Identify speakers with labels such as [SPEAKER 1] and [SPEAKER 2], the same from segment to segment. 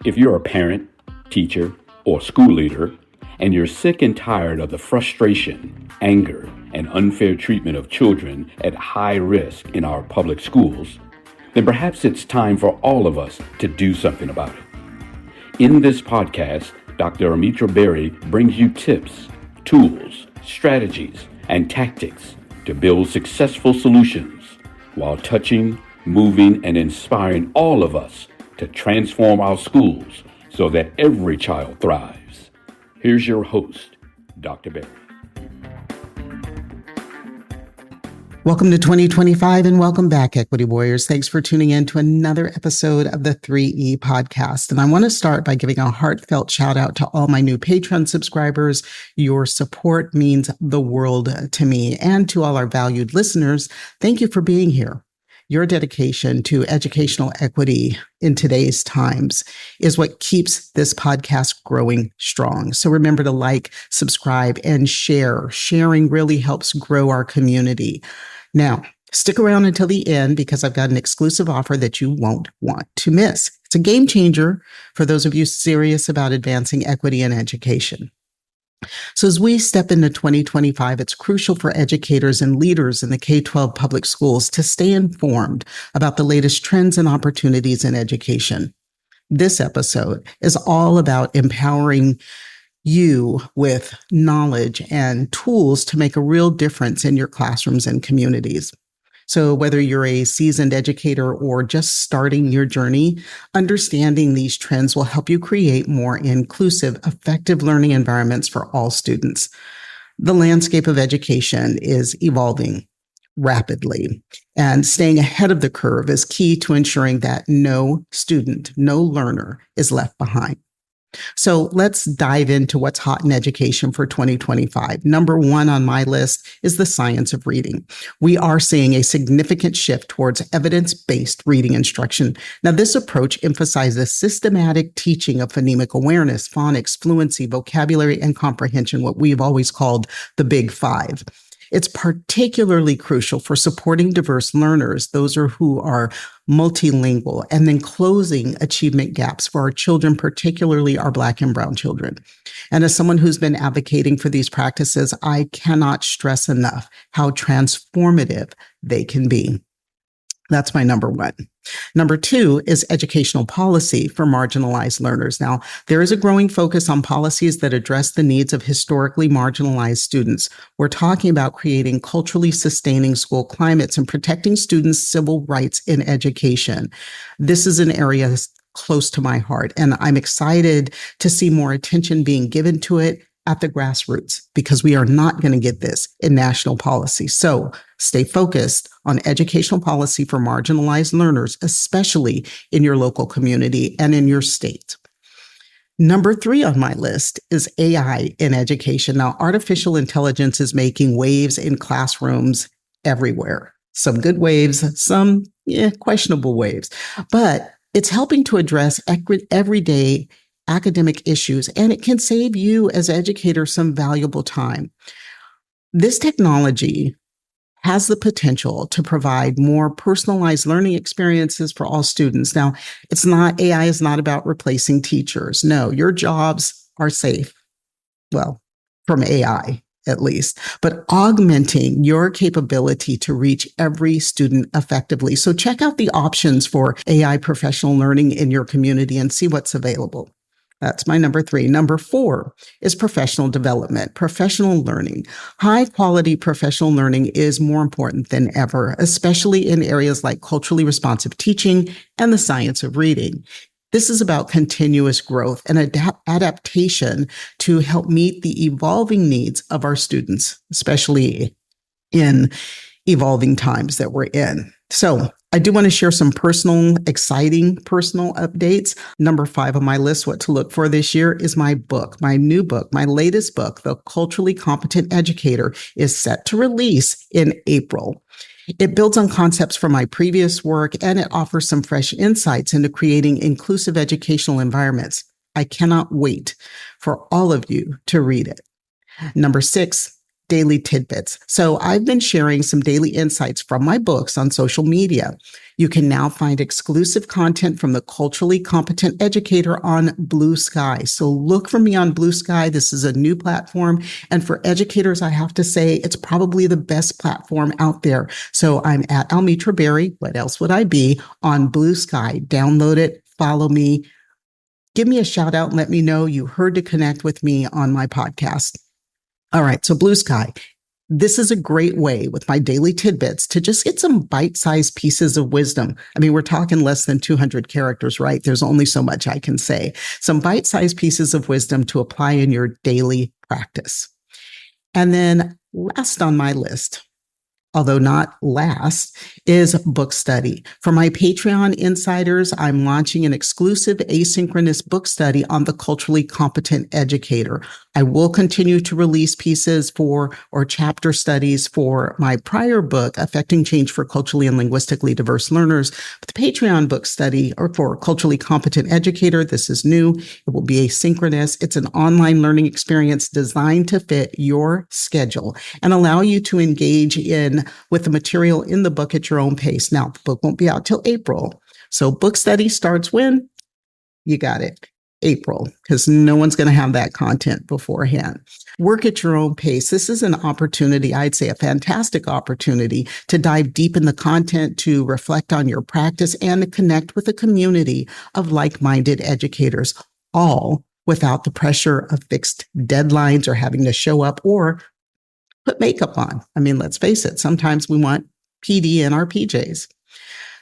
[SPEAKER 1] If you're a parent, teacher, or school leader, and you're sick and tired of the frustration, anger, and unfair treatment of children at high risk in our public schools, then perhaps it's time for all of us to do something about it. In this podcast, Dr. Amitra Berry brings you tips, tools, strategies, and tactics to build successful solutions while touching, moving, and inspiring all of us to transform our schools so that every child thrives. Here's your host, Dr. Berry.
[SPEAKER 2] Welcome to 2025 and welcome back, Equity Warriors. Thanks for tuning in to another episode of the 3E podcast. And I want to start by giving a heartfelt shout out to all my new Patreon subscribers. Your support means the world to me, and to all our valued listeners. Thank you for being here. Your dedication to educational equity in today's times is what keeps this podcast growing strong. So remember to like, subscribe, and share. Sharing really helps grow our community. Now, stick around until the end because I've got an exclusive offer that you won't want to miss. It's a game changer for those of you serious about advancing equity in education. So as we step into 2025, it's crucial for educators and leaders in the K-12 public schools to stay informed about the latest trends and opportunities in education. This episode is all about empowering you with knowledge and tools to make a real difference in your classrooms and communities. So whether you're a seasoned educator or just starting your journey, understanding these trends will help you create more inclusive, effective learning environments for all students. The landscape of education is evolving rapidly, and staying ahead of the curve is key to ensuring that no student, no learner is left behind. So let's dive into what's hot in education for 2025. Number one on my list is the science of reading. We are seeing a significant shift towards evidence-based reading instruction. Now, this approach emphasizes systematic teaching of phonemic awareness, phonics, fluency, vocabulary, and comprehension, what we've always called the Big Five. It's particularly crucial for supporting diverse learners, those who are multilingual, and then closing achievement gaps for our children, particularly our Black and Brown children. And as someone who's been advocating for these practices, I cannot stress enough how transformative they can be. That's my number one. Number two is educational policy for marginalized learners. Now, there is a growing focus on policies that address the needs of historically marginalized students. We're talking about creating culturally sustaining school climates and protecting students' civil rights in education. This is an area that's close to my heart, and I'm excited to see more attention being given to it at the grassroots, because we are not going to get this in national policy. So stay focused on educational policy for marginalized learners, especially in your local community and in your state. Number three on my list is AI in education. Now, artificial intelligence is making waves in classrooms everywhere. Some good waves, some questionable waves, but it's helping to address everyday academic issues, and it can save you as educators some valuable time. This technology has the potential to provide more personalized learning experiences for all students. Now, AI is not about replacing teachers. No, your jobs are safe. Well, from AI at least, but augmenting your capability to reach every student effectively. So check out the options for AI professional learning in your community and see what's available. That's my number three. Number four is professional development, professional learning. High quality professional learning is more important than ever, especially in areas like culturally responsive teaching and the science of reading. This is about continuous growth and adaptation to help meet the evolving needs of our students, especially in evolving times that we're in. So I do want to share some exciting personal updates. Number five on my list, what to look for this year, is my book, my new book, my latest book, The Culturally Competent Educator, is set to release in April. It builds on concepts from my previous work, and it offers some fresh insights into creating inclusive educational environments. I cannot wait for all of you to read it. Number six daily tidbits. So I've been sharing some daily insights from my books on social media. You can now find exclusive content from the culturally competent educator on Blue Sky. So look for me on Blue Sky. This is a new platform. And for educators, I have to say it's probably the best platform out there. So I'm at Almitra Berry. What else would I be? On Blue Sky. Download it, follow me, give me a shout out and let me know you heard to connect with me on my podcast. All right, so Blue Sky. This is a great way with my daily tidbits to just get some bite-sized pieces of wisdom. I mean, we're talking less than 200 characters, right? There's only so much I can say. Some bite-sized pieces of wisdom to apply in your daily practice. And then last on my list, although not last, is book study. For my Patreon insiders, I'm launching an exclusive asynchronous book study on the culturally competent educator. I will continue to release pieces or chapter studies for my prior book, Affecting Change for Culturally and Linguistically Diverse Learners. But the Patreon book study, or for culturally competent educator, this is new. It will be asynchronous. It's an online learning experience designed to fit your schedule and allow you to engage with the material in the book at your own pace. Now, the book won't be out till April. So book study starts when? You got it. April, because no one's going to have that content beforehand. Work at your own pace. This is an opportunity, I'd say a fantastic opportunity to dive deep in the content, to reflect on your practice, and to connect with a community of like-minded educators, all without the pressure of fixed deadlines or having to show up or put makeup on. I mean, let's face it, sometimes we want PD in our PJs.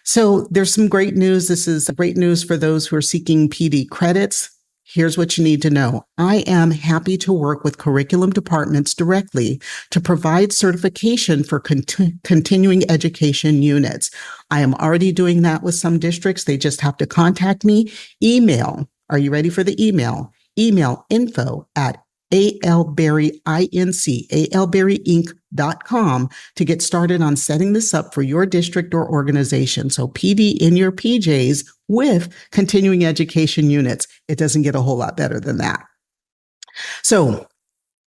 [SPEAKER 2] So there's some great news. This is great news for those who are seeking PD credits. Here's what you need to know. I am happy to work with curriculum departments directly to provide certification for continuing education units. I am already doing that with some districts. They just have to contact me. Email. Are you ready for the email? Email info@alberryinc.com to get started on setting this up for your district or organization. So PD in your PJs with continuing education units. It doesn't get a whole lot better than that. So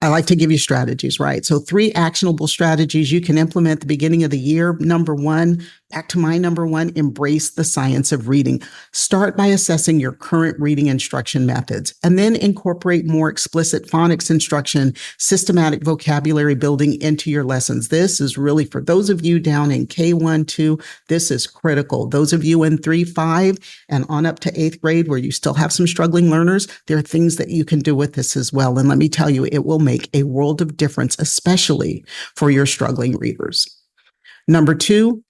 [SPEAKER 2] I like to give you strategies, right? So 3 actionable strategies you can implement at the beginning of the year. Number 1, back to my number 1, embrace the science of reading. Start by assessing your current reading instruction methods, and then incorporate more explicit phonics instruction, systematic vocabulary building into your lessons. This is really for those of you down in K1, 2, this is critical. Those of you in 3, 5, and on up to 8th grade where you still have some struggling learners, there are things that you can do with this as well. And let me tell you, it will make a world of difference, especially for your struggling readers. Number 2,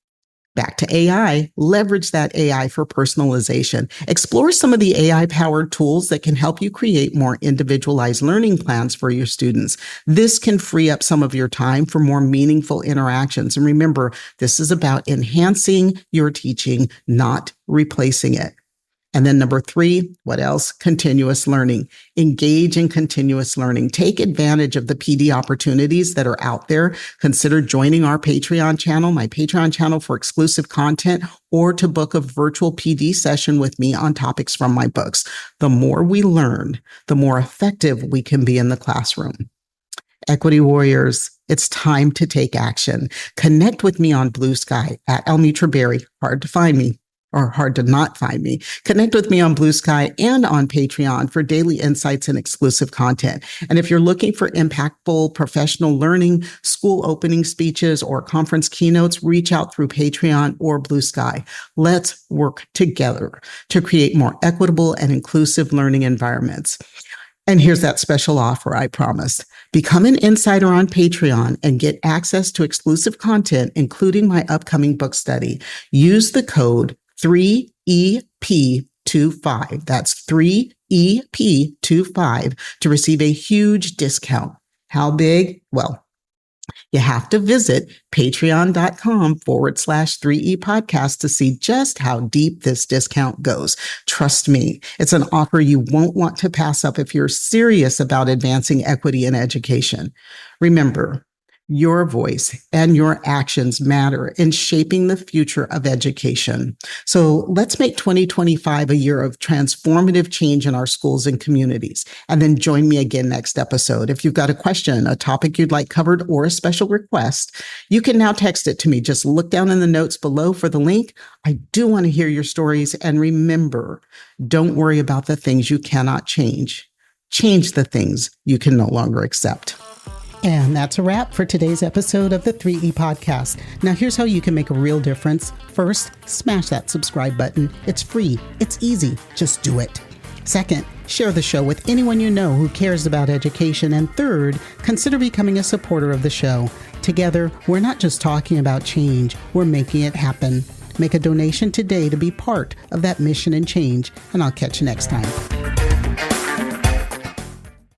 [SPEAKER 2] back to AI, leverage that AI for personalization. Explore some of the AI-powered tools that can help you create more individualized learning plans for your students. This can free up some of your time for more meaningful interactions. And remember, this is about enhancing your teaching, not replacing it. And then number 3, what else? Continuous learning. Engage in continuous learning. Take advantage of the PD opportunities that are out there. Consider joining our Patreon channel, my Patreon channel for exclusive content, or to book a virtual PD session with me on topics from my books. The more we learn, the more effective we can be in the classroom. Equity Warriors, it's time to take action. Connect with me on Blue Sky at Almitra Berry. Hard to find me. Or hard to not find me. Connect with me on Blue Sky and on Patreon for daily insights and exclusive content. And if you're looking for impactful professional learning, school opening speeches, or conference keynotes, reach out through Patreon or Blue Sky. Let's work together to create more equitable and inclusive learning environments. And here's that special offer I promised. Become an insider on Patreon and get access to exclusive content, including my upcoming book study. Use the code 3EP25. That's 3EP25 to receive a huge discount. How big? Well, you have to visit patreon.com/3E podcast to see just how deep this discount goes. Trust me, it's an offer you won't want to pass up if you're serious about advancing equity in education. Remember, Your voice and your actions matter in shaping the future of education. So let's make 2025 a year of transformative change in our schools and communities. And then join me again next episode. If you've got a question, a topic you'd like covered, or a special request, you can now text it to me. Just look down in the notes below for the link. I do want to hear your stories. And remember, don't worry about the things you cannot change. Change the things you can no longer accept. And that's a wrap for today's episode of the 3E Podcast. Now, here's how you can make a real difference. First, smash that subscribe button. It's free. It's easy. Just do it. Second, share the show with anyone you know who cares about education. And third, consider becoming a supporter of the show. Together, we're not just talking about change, we're making it happen. Make a donation today to be part of that mission and change, and I'll catch you next time.